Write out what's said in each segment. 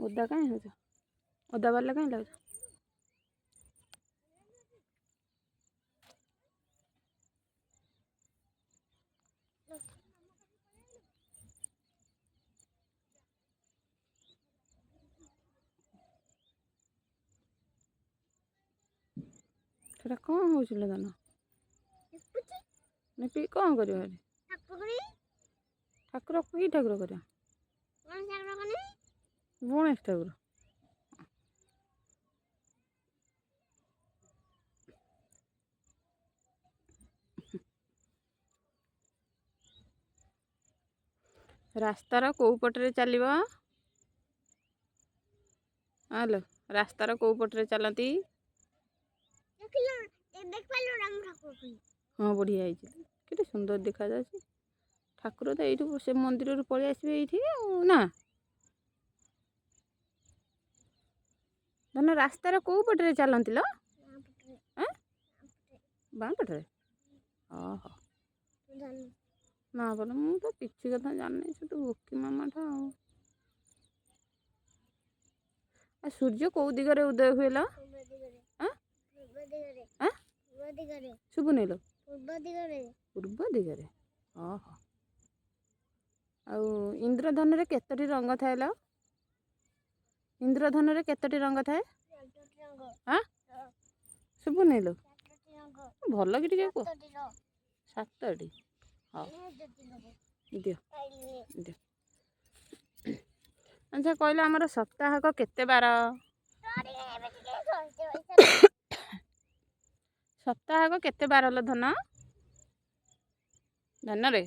ओदा कहीं हो ओदा वाला कहीं लग ସେଟା କ'ଣ ହେଉଛି ଲୋ ଦାନ ନିପି କ'ଣ କରିବ ହେରି ଠାକୁର କି ଠାକୁର କରିବ ଗଣେଶ ଠାକୁର ରାସ୍ତାର କୋଉ ପଟରେ ଚାଲିବ ହ୍ୟାଲୋ ରାସ୍ତାର କୋଉ ପଟରେ ଚାଲନ୍ତି ହଁ ବଢ଼ିଆ ହେଇଛି କେତେ ସୁନ୍ଦର ଦେଖାଯାଉଛି ଠାକୁର ତ ଏଇଠୁ ସେ ମନ୍ଦିରରୁ ପଳେଇ ଆସିବେ ଏଇଠି ଆଉ ନା ଧନ ରାସ୍ତାର କୋଉ ପଟରେ ଚାଲନ୍ତି ଲୋ ବାଁ ପଟରେ ଓହୋ ନା ବୋଲ ମୁଁ ତ କିଛି କଥା ଜାଣିନି ସେ ତ ବୋକି ମାମାଟା ଆଉ ସୂର୍ଯ୍ୟ କୋଉ ଦିଗରେ ଉଦୟ ହୁଏ ଲୋ ଶୁଭୁନି ଲୋ ପୂର୍ବ ଦିଗରେ ଓହୋ ଆଉ ଇନ୍ଦ୍ରଧନରେ କେତୋଟି ରଙ୍ଗ ଥାଏ ଲୋ ଇନ୍ଦ୍ରଧନରେ କେତୋଟି ରଙ୍ଗ ଥାଏ ଶୁଭୁନି ଲୋ ଭଲ କି ଟିକେ କୁହ 7ଟି ହଉ ଦିଅ ଦିଅ ଆଚ୍ଛା କହିଲେ ଆମର ସପ୍ତାହକ କେତେ ବାର ସପ୍ତାହକ କେତେ ବାର ଲୋ ଧନ ଧନରେ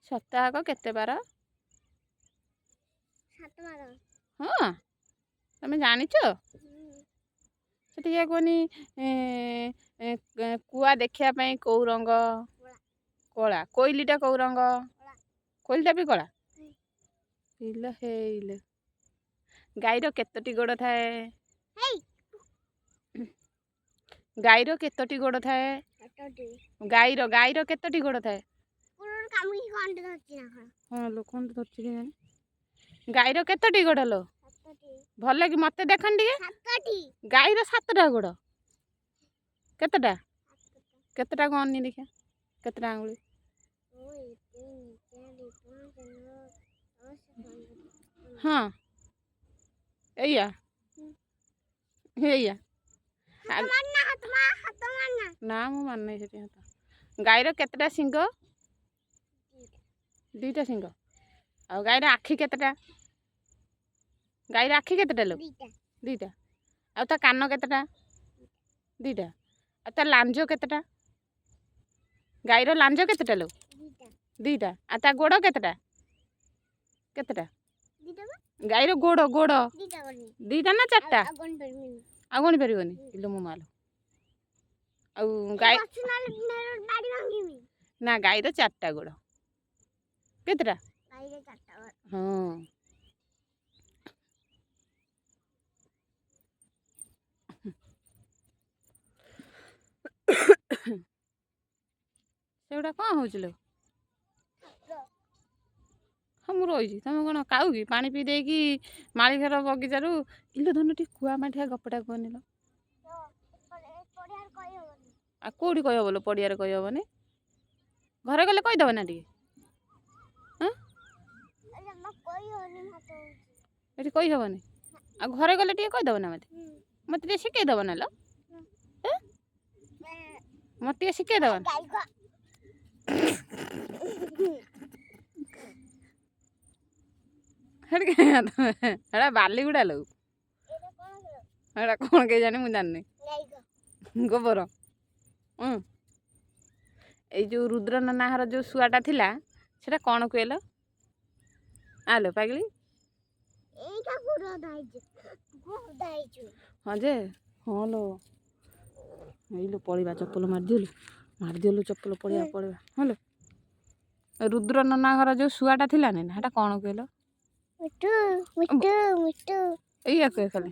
ସପ୍ତାହକ କେତେ ବାର ହଁ ତମେ ଜାଣିଛ ସେ ଟିକେ କୁହନି କୁଆ ଦେଖିବା ପାଇଁ କୋଉ ରଙ୍ଗ କଳା କୋଇଲିଟା କୋଉ ରଙ୍ଗ କୋଇଲିଟା ବି କଳା ପିଲ ହେଇଲେ ଗାଈର କେତୋଟି ଗୋଡ଼ ଥାଏ ଗାଈର କେତୋଟି ଗୋଡ଼ ଥାଏ ଗାଈର କେତୋଟି ଗୋଡ଼ ଥାଏ ହଁ ଲୋକଙ୍କୁ ଧରିଛି କେଜାଣି ଗାଈର କେତୋଟି ଗୋଡ଼ ଲୋ ଭଲ କି ମତେ ଦେଖନି ଟିକେ ଗାଈର 7ଟା ଗୋଡ଼ କେତେଟା ଗଣି ଦେଖିଆ କେତେଟା ଆଙ୍ଗୁଳି ହଁ ଏଇଆ ନା ମୁଁ ମାନୁନି ସେଠି ହାତ ଗାଈର କେତେଟା ଶିଙ୍ଗ 2ଟା ଶିଙ୍ଗ ଆଉ ଗାଈର ଆଖି କେତେଟା ଲୋ 2ଟା ଆଉ ତା କାନ କେତେଟା 2ଟା ଆଉ ତା ଲାଞ୍ଜ କେତେଟା ଗାଈର ଲାଞ୍ଜ କେତେଟା ଲୋ 2ଟା ଆଉ ତା ଗୋଡ଼ କେତେଟା ଗାଈର ଗୋଡ଼ 2ଟା ନା 4ଟା ଆଉ ଗଣି ପାରିବନି ଇଲୋ ମୋ ମାଲୋ ଆଉ ଗାଈ ନା ଗାଈର 4ଟା ଗୋଡ଼ କେତେଟା ହଁ ସେଗୁଡ଼ା କ'ଣ ହେଉଛି ଲୋ ହଁ ମୁଁ ରହିଛି ତମେ କ'ଣ କାଉ କି ପାଣି ପିଇ ଦେଇକି ମାଳିଘର ବଗିଚାରୁ ଇଲୋ ଧନ ଟିକେ କୁଆ ମାଠିଆ ଗପଟା କୁହନି ଲୋ ଆଉ କେଉଁଠି କହିହବ ଲୋ ପଡ଼ିଆରେ କହିହବନି ଘରେ ଗଲେ କହିଦେବ ନା ଟିକେ ଏଠି କହିହବନି ଆଉ ଘରେ ଗଲେ ଟିକେ କହିଦେବ ନା ମତେ ଟିକେ ଶିଖେଇଦେବ ନା ଲୋ ମତେ ଟିକେ ଶିଖେଇଦେବ ନା ହେଟା ବାଲିଗୁଡ଼ା ଲୋ ହେଟା କ'ଣ କେଜାଣି ମୁଁ ଜାଣିନି ଗୋବର ଏଇ ଯେଉଁ ରୁଦ୍ର ନନା ଘର ଯେଉଁ ଶୁଆଟା ଥିଲା ସେଟା କ'ଣ କୁହେଲ ଆଲୋ ପାଗଳି ହଁ ଯେ ହଁ ଲୋ ଏଇଲୋ ପଳେଇବା ଚପଲ ମାରିଦିଅଲୁ ଚପଲ ପଳେଇବା ହଁ ଲୋ ରୁଦ୍ର ନନା ଘର ଯେଉଁ ଶୁଆଟା ଥିଲାନି ନା ହେଟା କ'ଣ କହିଲ ଏଇଆ କୁହେ ଖାଲି